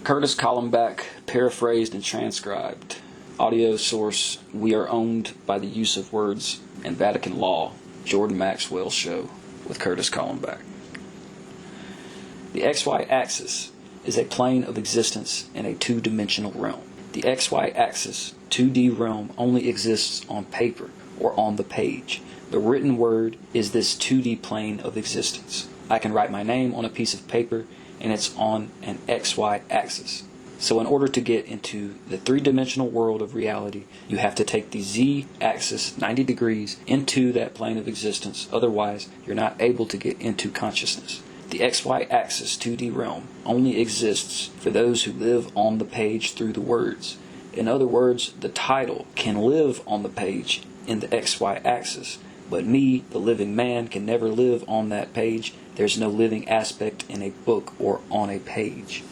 Kurtis Kallenbach, paraphrased and transcribed. Audio source, We Are Owned by the Use of Words and Vatican Law. Jordan Maxwell Show with Kurtis Kallenbach. The XY axis is a plane of existence in a two-dimensional realm. The XY axis, 2D realm, only exists on paper or on the page. The written word is this 2D plane of existence. I can write my name on a piece of paper and it's on an XY axis. So in order to get into the three-dimensional world of reality, you have to take the Z axis 90 degrees into that plane of existence. Otherwise, you're not able to get into consciousness. The XY axis 2D realm only exists for those who live on the page through the words. In other words, the title can live on the page in the XY axis, but me, the living man, can never live on that page. There's no living aspect in a book or on a page.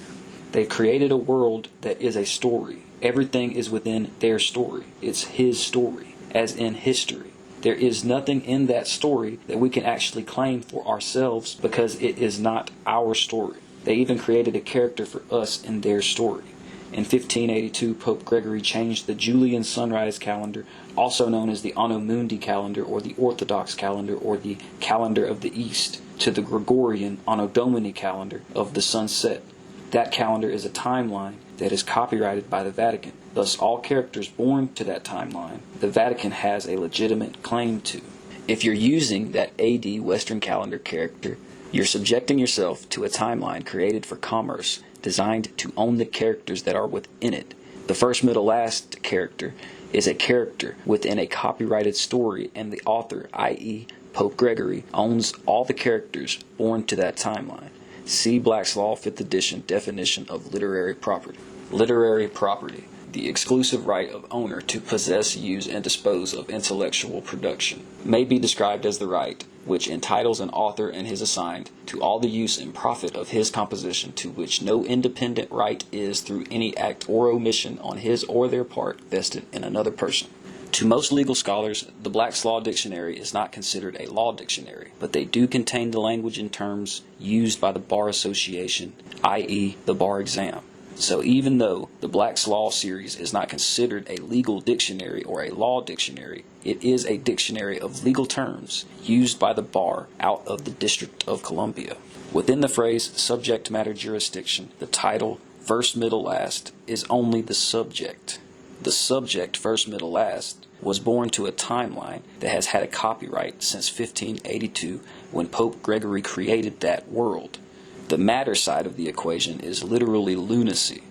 They created a world that is a story. Everything is within their story. It's his story, as in history. There is nothing in that story that we can actually claim for ourselves because it is not our story. They even created a character for us in their story. In 1582, Pope Gregory changed the Julian sunrise calendar, also known as the Anno Mundi calendar or the Orthodox calendar or the calendar of the East, to the Gregorian Anno Domini calendar of the sunset. That calendar is a timeline that is copyrighted by the Vatican. Thus, all characters born to that timeline, the Vatican has a legitimate claim to. If you're using that AD Western calendar character, you're subjecting yourself to a timeline created for commerce, designed to own the characters that are within it. The first, middle, last character is a character within a copyrighted story, and the author, i.e. Pope Gregory, owns all the characters born to that timeline. See Black's Law 5th edition definition of literary property. Literary property, the exclusive right of owner to possess, use, and dispose of intellectual production, may be described as the right which entitles an author and his assigned to all the use and profit of his composition, to which no independent right is through any act or omission on his or their part vested in another person. To most legal scholars, the Black's Law Dictionary is not considered a law dictionary, but they do contain the language and terms used by the Bar Association, i.e. the bar exam. So even though the Black's Law series is not considered a legal dictionary or a law dictionary, it is a dictionary of legal terms used by the bar out of the District of Columbia. Within the phrase subject matter jurisdiction, the title first, middle, last is only the subject. The subject, first, middle, last, was born to a timeline that has had a copyright since 1582 when Pope Gregory created that world. The matter side of the equation is literally lunacy.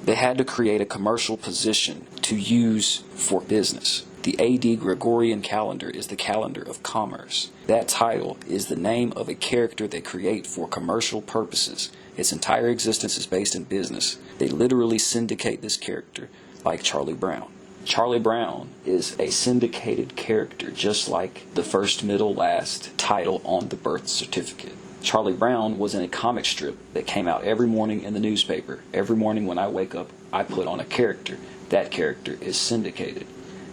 They had to create a commercial position to use for business. The AD Gregorian calendar is the calendar of commerce. That title is the name of a character they create for commercial purposes. Its entire existence is based in business. They literally syndicate this character, like Charlie Brown. Charlie Brown is a syndicated character, just like the first, middle, last title on the birth certificate. Charlie Brown was in a comic strip that came out every morning in the newspaper. Every morning when I wake up, I put on a character. That character is syndicated.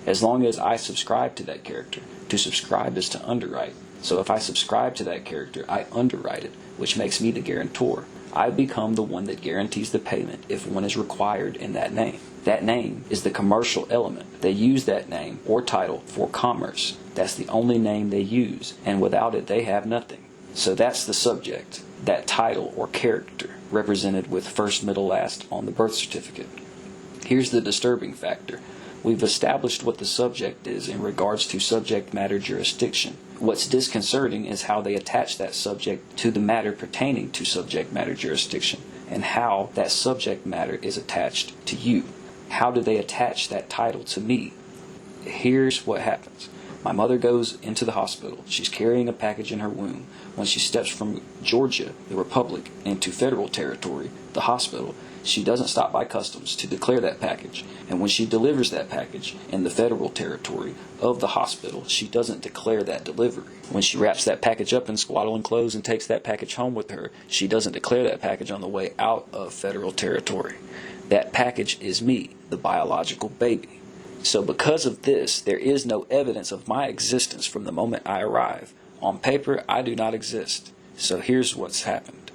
As long as I subscribe to that character, to subscribe is to underwrite. So if I subscribe to that character, I underwrite it, which makes me the guarantor. I become the one that guarantees the payment if one is required in that name. That name is the commercial element. They use that name or title for commerce. That's the only name they use, and without it they have nothing. So that's the subject, that title or character, represented with first, middle, last on the birth certificate. Here's the disturbing factor. We've established what the subject is in regards to subject matter jurisdiction. What's disconcerting is how they attach that subject to the matter pertaining to subject matter jurisdiction, and how that subject matter is attached to you. How do they attach that title to me? Here's what happens. My mother goes into the hospital. She's carrying a package in her womb. When she steps from Georgia, the Republic, into federal territory, the hospital, she doesn't stop by customs to declare that package. And when she delivers that package in the federal territory of the hospital, she doesn't declare that delivery. When she wraps that package up in swaddling clothes and takes that package home with her, she doesn't declare that package on the way out of federal territory. That package is me, the biological baby. So because of this, there is no evidence of my existence from the moment I arrive. On paper, I do not exist. So here's what's happened.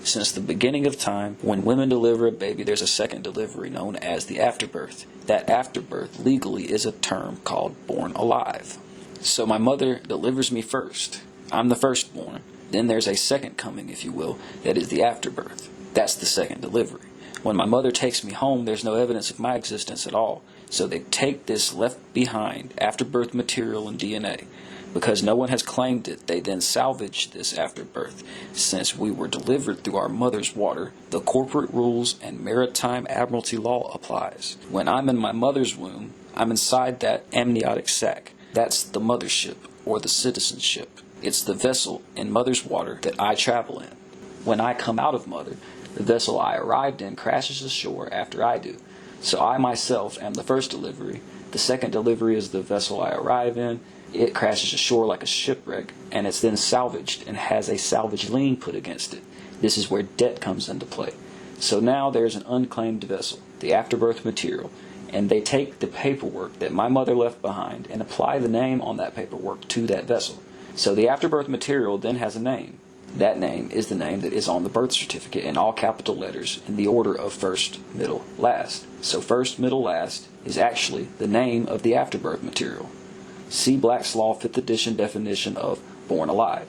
Since the beginning of time, when women deliver a baby, there's a second delivery known as the afterbirth. That afterbirth legally is a term called born alive. So my mother delivers me first. I'm the firstborn. Then there's a second coming, if you will, that is the afterbirth. That's the second delivery. When my mother takes me home, there's no evidence of my existence at all. So they take this left behind afterbirth material and DNA. Because no one has claimed it, they then salvage this afterbirth. Since we were delivered through our mother's water, the corporate rules and maritime admiralty law applies. When I'm in my mother's womb, I'm inside that amniotic sac. That's the mothership, or the citizenship. It's the vessel in mother's water that I travel in. When I come out of mother, the vessel I arrived in crashes ashore after I do. So I myself am the first delivery. The second delivery is the vessel I arrive in. It crashes ashore like a shipwreck, and it's then salvaged and has a salvage lien put against it. This is where debt comes into play. So now there's an unclaimed vessel, the afterbirth material, and they take the paperwork that my mother left behind and apply the name on that paperwork to that vessel. So the afterbirth material then has a name. That name is the name that is on the birth certificate in all capital letters in the order of first, middle, last. So first, middle, last is actually the name of the afterbirth material. See Black's Law 5th edition definition of born alive.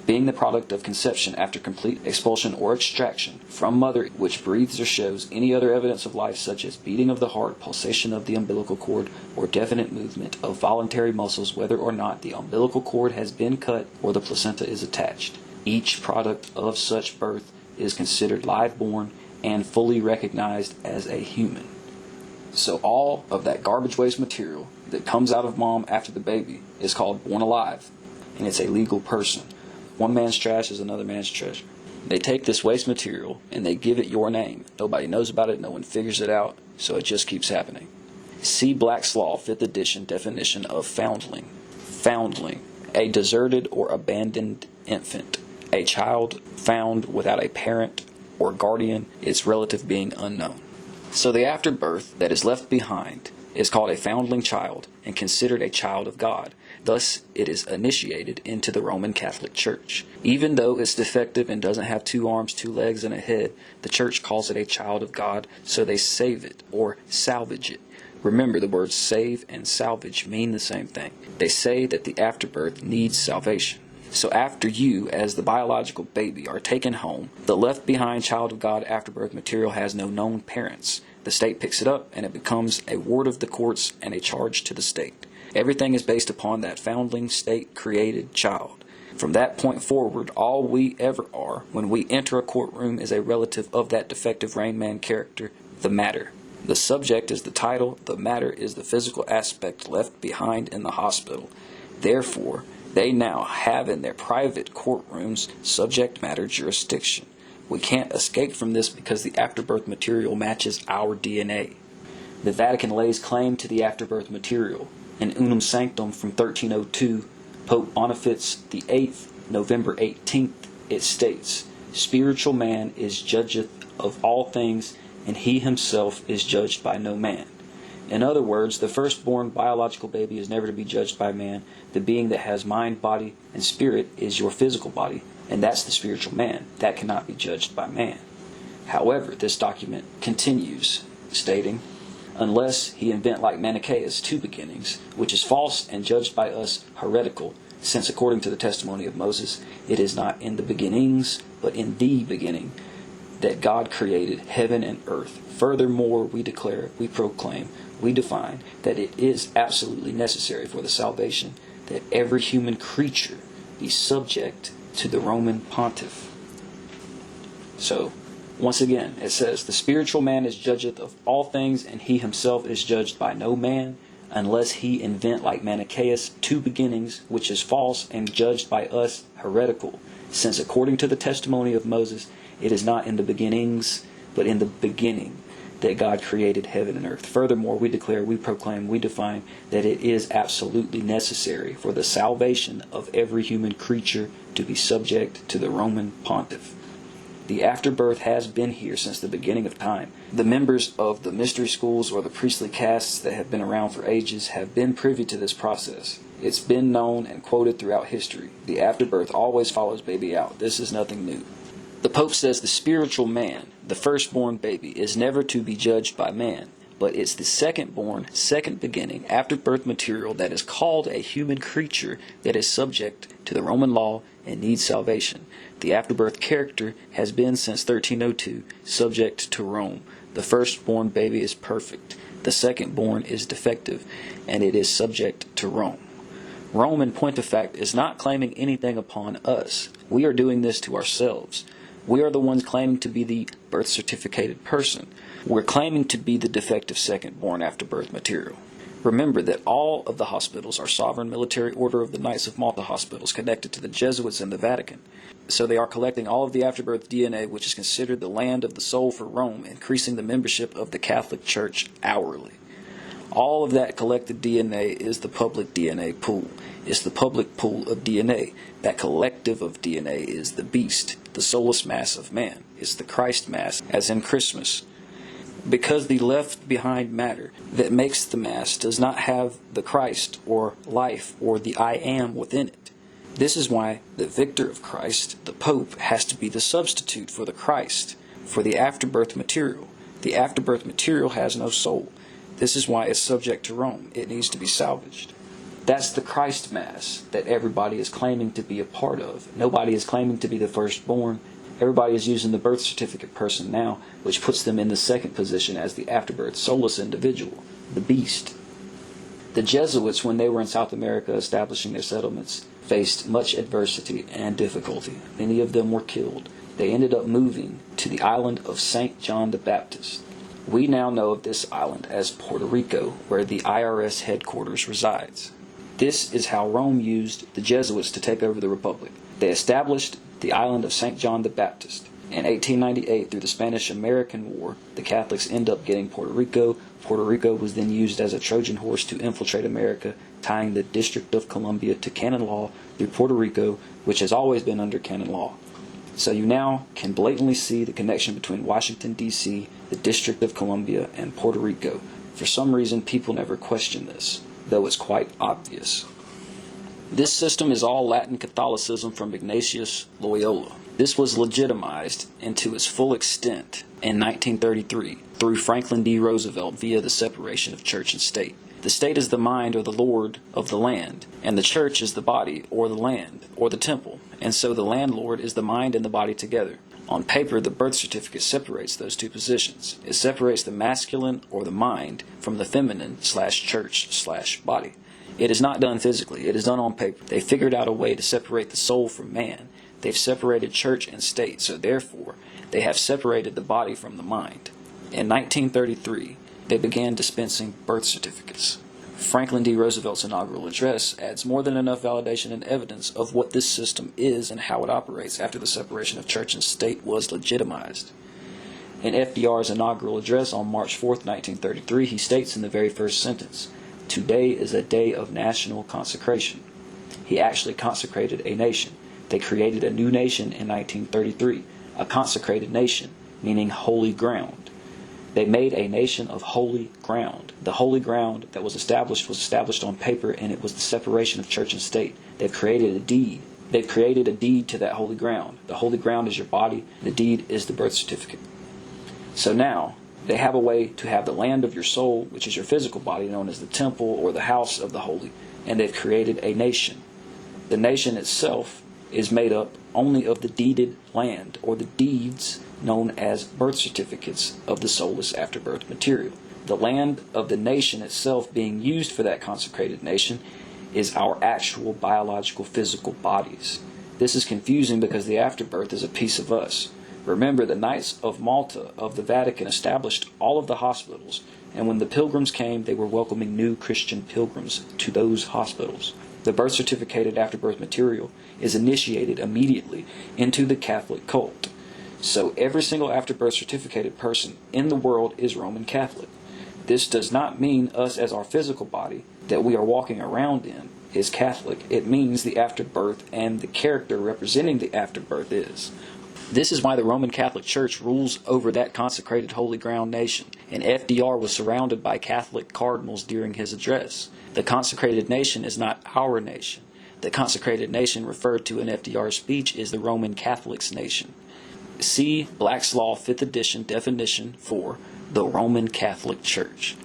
Being the product of conception after complete expulsion or extraction from mother which breathes or shows any other evidence of life such as beating of the heart, pulsation of the umbilical cord, or definite movement of voluntary muscles whether or not the umbilical cord has been cut or the placenta is attached. Each product of such birth is considered live-born and fully recognized as a human. So all of that garbage waste material that comes out of mom after the baby is called born alive, and it's a legal person. One man's trash is another man's treasure. They take this waste material and they give it your name. Nobody knows about it, no one figures it out, so it just keeps happening. See Black's Law 5th edition definition of foundling. Foundling, a deserted or abandoned infant, a child found without a parent or guardian, its relative being unknown. So the afterbirth that is left behind is called a foundling child and considered a child of God. Thus, it is initiated into the Roman Catholic Church. Even though it's defective and doesn't have 2 arms, 2 legs, and a head, the church calls it a child of God, so they save it or salvage it. Remember, the words save and salvage mean the same thing. They say that the afterbirth needs salvation. So after you, as the biological baby, are taken home, the left behind child of God afterbirth material has no known parents. The state picks it up and it becomes a ward of the courts and a charge to the state. Everything is based upon that foundling state-created child. From that point forward, all we ever are when we enter a courtroom is a relative of that defective Rain Man character, the matter. The subject is the title, the matter is the physical aspect left behind in the hospital. Therefore, they now have in their private courtrooms subject matter jurisdiction. We can't escape from this because the afterbirth material matches our DNA. The Vatican lays claim to the afterbirth material. In Unum Sanctum from 1302, Pope Boniface VIII, November 18th, it states, "Spiritual man is judgeth of all things, and he himself is judged by no man." In other words, the firstborn biological baby is never to be judged by man. The being that has mind, body, and spirit is your physical body, and that's the spiritual man. That cannot be judged by man. However, this document continues, stating, "Unless he invent like Manichaeus 2 beginnings, which is false and judged by us heretical, since according to the testimony of Moses, it is not in the beginnings, but in the beginning, that God created heaven and earth. Furthermore, we declare, we proclaim, we define that it is absolutely necessary for the salvation that every human creature be subject to the Roman pontiff." So, once again, it says, "The spiritual man is judgeth of all things, and he himself is judged by no man, unless he invent like Manichaeus 2 beginnings, which is false and judged by us heretical, since according to the testimony of Moses, it is not in the beginnings, but in the beginning, that God created heaven and earth. Furthermore, we declare, we proclaim, we define that it is absolutely necessary for the salvation of every human creature to be subject to the Roman pontiff." The afterbirth has been here since the beginning of time. The members of the mystery schools or the priestly castes that have been around for ages have been privy to this process. It's been known and quoted throughout history. The afterbirth always follows baby out. This is nothing new. The Pope says the spiritual man, the firstborn baby, is never to be judged by man, but it's the second-born, second beginning, after-birth material that is called a human creature that is subject to the Roman law and needs salvation. The afterbirth character has been since 1302 subject to Rome. The firstborn baby is perfect. The second-born is defective, and it is subject to Rome. Rome, in point of fact, is not claiming anything upon us. We are doing this to ourselves. We are the ones claiming to be the birth certificated person. We're claiming to be the defective second-born after-birth material. Remember that all of the hospitals are sovereign military order of the Knights of Malta hospitals connected to the Jesuits and the Vatican. So they are collecting all of the afterbirth DNA, which is considered the land of the soul for Rome, increasing the membership of the Catholic Church hourly. All of that collected DNA is the public DNA pool. It's the public pool of DNA. That collective of DNA is the beast, the soulless mass of man. It's the Christ mass, as in Christmas. Because the left behind matter that makes the mass does not have the Christ or life or the I am within it. This is why the victor of Christ, the Pope, has to be the substitute for the Christ, for the afterbirth material. The afterbirth material has no soul. This is why it's subject to Rome. It needs to be salvaged. That's the Christ Mass that everybody is claiming to be a part of. Nobody is claiming to be the firstborn. Everybody is using the birth certificate person now, which puts them in the second position as the afterbirth soulless individual, the beast. The Jesuits, when they were in South America establishing their settlements, faced much adversity and difficulty. Many of them were killed. They ended up moving to the island of St. John the Baptist. We now know of this island as Puerto Rico, where the IRS headquarters resides. This is how Rome used the Jesuits to take over the Republic. They established the island of St. John the Baptist. In 1898, through the Spanish-American War, the Catholics end up getting Puerto Rico. Puerto Rico was then used as a Trojan horse to infiltrate America, tying the District of Columbia to canon law through Puerto Rico, which has always been under canon law. So you now can blatantly see the connection between Washington, D.C., the District of Columbia, and Puerto Rico. For some reason, people never question this, though it's quite obvious. This system is all Latin Catholicism from Ignatius Loyola. This was legitimized into its full extent in 1933 through Franklin D. Roosevelt via the separation of church and state. The state is the mind or the lord of the land, and the church is the body or the land or the temple, and so the landlord is the mind and the body together. On paper, the birth certificate separates those two positions. It separates the masculine or the mind from the feminine /church /body. It is not done physically. It is done on paper. They figured out a way to separate the soul from man. They've separated church and state, so therefore they have separated the body from the mind. In 1933, they began dispensing birth certificates. Franklin D. Roosevelt's inaugural address adds more than enough validation and evidence of what this system is and how it operates after the separation of church and state was legitimized. In FDR's inaugural address on March 4th, 1933, he states in the very first sentence, "Today is a day of national consecration." He actually consecrated a nation. They created a new nation in 1933, a consecrated nation, meaning holy ground. They made a nation of holy ground. The holy ground that was established on paper, and it was the separation of church and state. They've created a deed. They've created a deed to that holy ground. The holy ground is your body. The deed is the birth certificate. So now, they have a way to have the land of your soul, which is your physical body, known as the temple or the house of the holy, and they've created a nation. The nation itself is made up only of the deeded land, or the deeds known as birth certificates of the soulless afterbirth material. The land of the nation itself being used for that consecrated nation is our actual biological physical bodies. This is confusing because the afterbirth is a piece of us. Remember, the Knights of Malta of the Vatican established all of the hospitals, and when the pilgrims came, they were welcoming new Christian pilgrims to those hospitals. The birth certificated afterbirth material is initiated immediately into the Catholic cult. So every single afterbirth certificated person in the world is Roman Catholic. This does not mean us as our physical body that we are walking around in is Catholic. It means the afterbirth and the character representing the afterbirth is. This is why the Roman Catholic Church rules over that consecrated holy ground nation, and FDR was surrounded by Catholic cardinals during his address. The consecrated nation is not our nation. The consecrated nation referred to in FDR's speech is the Roman Catholic's nation. See Black's Law 5th edition definition for the Roman Catholic Church.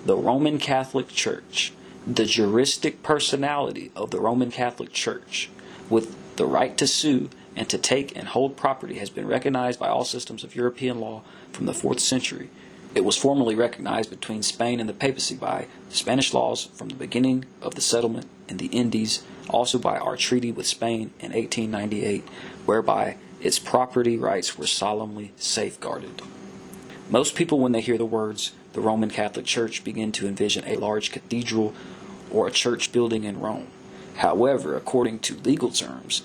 The Roman Catholic Church, the juristic personality of the Roman Catholic Church, with the right to sue and to take and hold property, has been recognized by all systems of European law from the 4th century. It was formally recognized between Spain and the papacy by Spanish laws from the beginning of the settlement in the Indies, also by our treaty with Spain in 1898, whereby its property rights were solemnly safeguarded. Most people, when they hear the words the Roman Catholic Church, begin to envision a large cathedral or a church building in Rome. However, according to legal terms,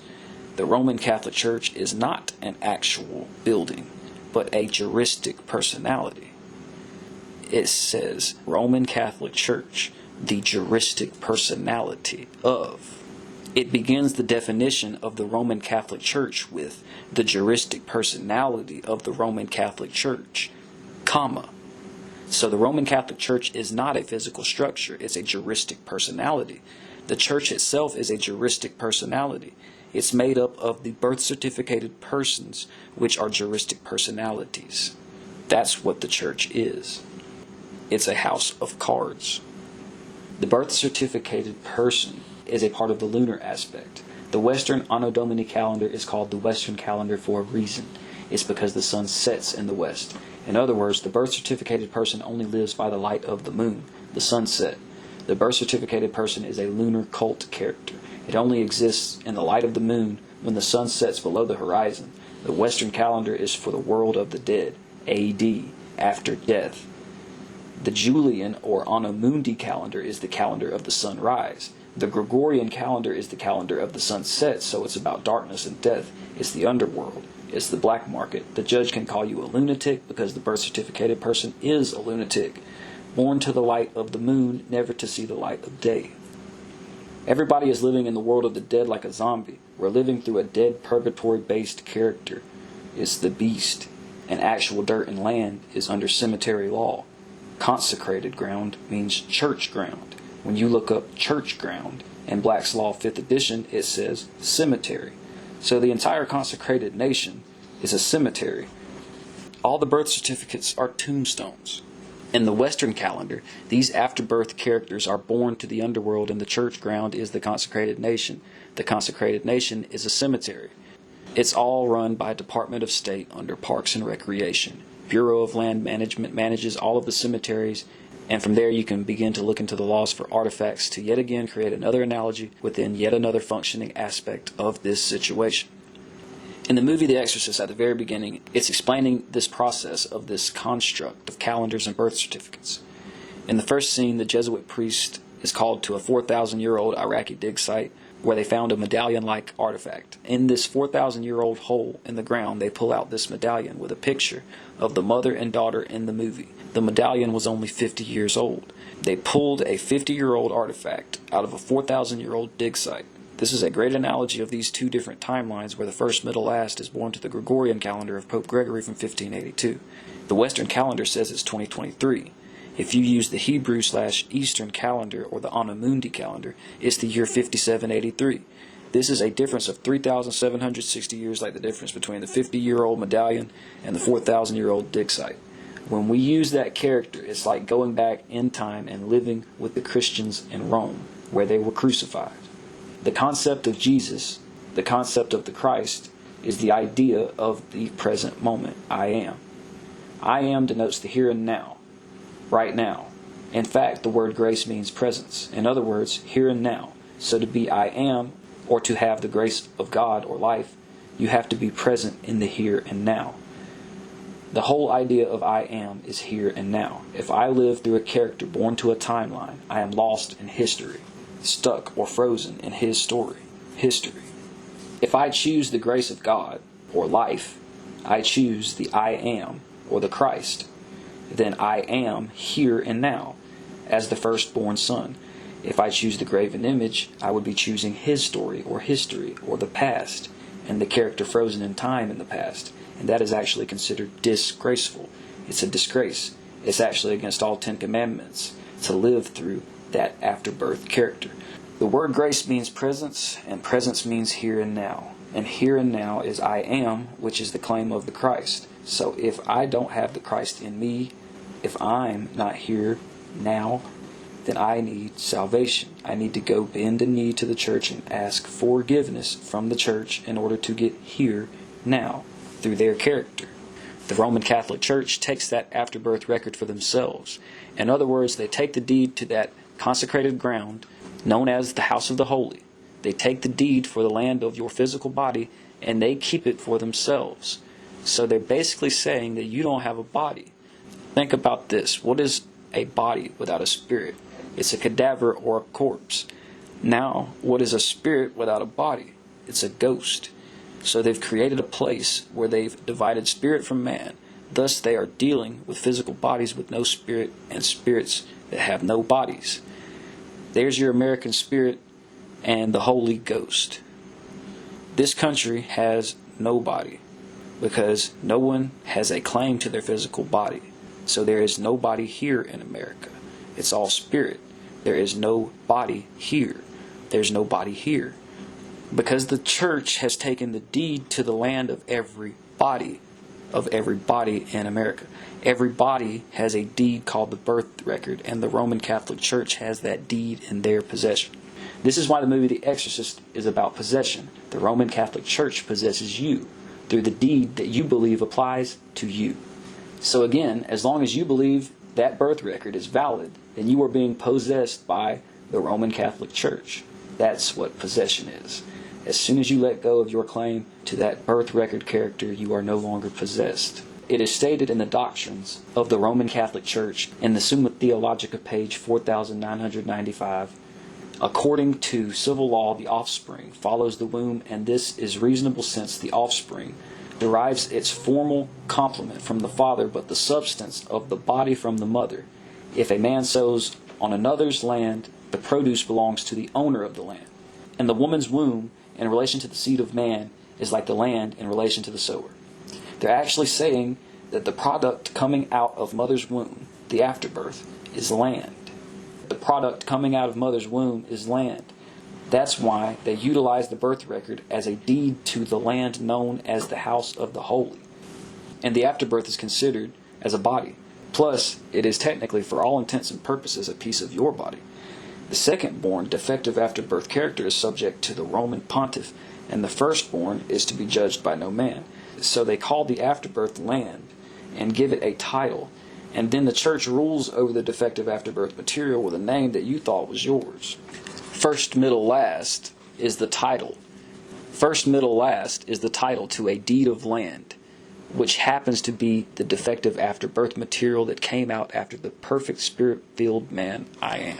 the Roman Catholic Church is not an actual building, but a juristic personality. It says Roman Catholic Church, the juristic personality of. It begins the definition of the Roman Catholic Church with the juristic personality of the Roman Catholic Church, comma. So the Roman Catholic Church is not a physical structure, it's a juristic personality. The church itself is a juristic personality. It's made up of the birth certificated persons, which are juristic personalities. That's what the church is. It's a house of cards. The birth certificated person is a part of the lunar aspect. The Western Anno Domini calendar is called the Western calendar for a reason. It's because the sun sets in the west. In other words, the birth certificated person only lives by the light of the moon, the sunset. The birth certificated person is a lunar cult character. It only exists in the light of the moon when the sun sets below the horizon. The Western calendar is for the world of the dead, AD, after death. The Julian or Anno Mundi calendar is the calendar of the sunrise. The Gregorian calendar is the calendar of the sunset, so it's about darkness and death. It's the underworld. It's the black market. The judge can call you a lunatic because the birth certificated person is a lunatic. Born to the light of the moon, never to see the light of day. Everybody is living in the world of the dead like a zombie. We're living through a dead purgatory-based character. It's the beast. And actual dirt and land is under cemetery law. Consecrated ground means church ground. When you look up church ground in Black's Law 5th edition, it says cemetery. So the entire consecrated nation is a cemetery. All the birth certificates are tombstones. In the Western calendar, these afterbirth characters are born to the underworld, and the church ground is the consecrated nation. The consecrated nation is a cemetery. It's all run by Department of State under Parks and Recreation. Bureau of Land Management manages all of the cemeteries, and from there you can begin to look into the laws for artifacts to yet again create another analogy within yet another functioning aspect of this situation. In the movie The Exorcist, at the very beginning, it's explaining this process of this construct of calendars and birth certificates. In the first scene, the Jesuit priest is called to a 4,000-year-old Iraqi dig site where they found a medallion-like artifact. In this 4,000-year-old hole in the ground, they pull out this medallion with a picture of the mother and daughter in the movie. The medallion was only 50 years old. They pulled a 50-year-old artifact out of a 4,000-year-old dig site. This is a great analogy of these two different timelines where the first, middle, last is born to the Gregorian calendar of Pope Gregory from 1582. The Western calendar says it's 2023. If you use the Hebrew/Eastern calendar or the Anno Mundi calendar, it's the year 5783. This is a difference of 3,760 years, like the difference between the 50-year-old medallion and the 4,000-year-old dig site. When we use that character, it's like going back in time and living with the Christians in Rome, where they were crucified. The concept of Jesus, the concept of the Christ, is the idea of the present moment. I am. I am denotes the here and now, right now. In fact, the word grace means presence. In other words, here and now. So to be I am, or to have the grace of God or life, you have to be present in the here and now. The whole idea of I am is here and now. If I live through a character born to a timeline, I am lost in history, stuck or frozen in his story, history. If I choose the grace of God or life, I choose the I am or the Christ. Then I am here and now as the firstborn son. If I choose the graven image, I would be choosing his story or history or the past and the character frozen in time in the past. And that is actually considered disgraceful. It's a disgrace. It's actually against all 10 commandments to live through that afterbirth character. The word grace means presence, and presence means here and now. And here and now is I am, which is the claim of the Christ. So if I don't have the Christ in me, if I'm not here now, then I need salvation. I need to go bend a knee to the church and ask forgiveness from the church in order to get here now through their character. The Roman Catholic Church takes that afterbirth record for themselves. In other words, they take the deed to that consecrated ground known as the House of the Holy. They take the deed for the land of your physical body and they keep it for themselves. So they're basically saying that you don't have a body. Think about this. What is a body without a spirit? It's a cadaver or a corpse. Now, what is a spirit without a body? It's a ghost. So they've created a place where they've divided spirit from man. Thus they are dealing with physical bodies with no spirit and spirits that have no bodies. There's your American spirit and the Holy Ghost. This country has no body because no one has a claim to their physical body. So there is no body here in America. It's all spirit. There is no body here. There's no body here. Because the church has taken the deed to the land of every body in America. Every body has a deed called the birth record, and the Roman Catholic Church has that deed in their possession. This is why the movie The Exorcist is about possession. The Roman Catholic Church possesses you through the deed that you believe applies to you. So again, as long as you believe that birth record is valid, then you are being possessed by the Roman Catholic Church. That's what possession is. As soon as you let go of your claim to that birth record character, you are no longer possessed. It is stated in the doctrines of the Roman Catholic Church in the Summa Theologica, page 4995. According to civil law, the offspring follows the womb, and this is reasonable since the offspring derives its formal complement from the father, but the substance of the body from the mother. If a man sows on another's land, the produce belongs to the owner of the land. And the woman's womb, in relation to the seed of man, is like the land in relation to the sower. They're actually saying that the product coming out of mother's womb, the afterbirth, is land. The product coming out of mother's womb is land. That's why they utilize the birth record as a deed to the land known as the House of the Holy. And the afterbirth is considered as a body. Plus, it is technically, for all intents and purposes, a piece of your body. The second-born defective afterbirth character is subject to the Roman pontiff, and the firstborn is to be judged by no man. So they call the afterbirth land and give it a title, and then the church rules over the defective afterbirth material with a name that you thought was yours. First, middle, last is the title. First, middle, last is the title to a deed of land, which happens to be the defective afterbirth material that came out after the perfect spirit-filled man I am.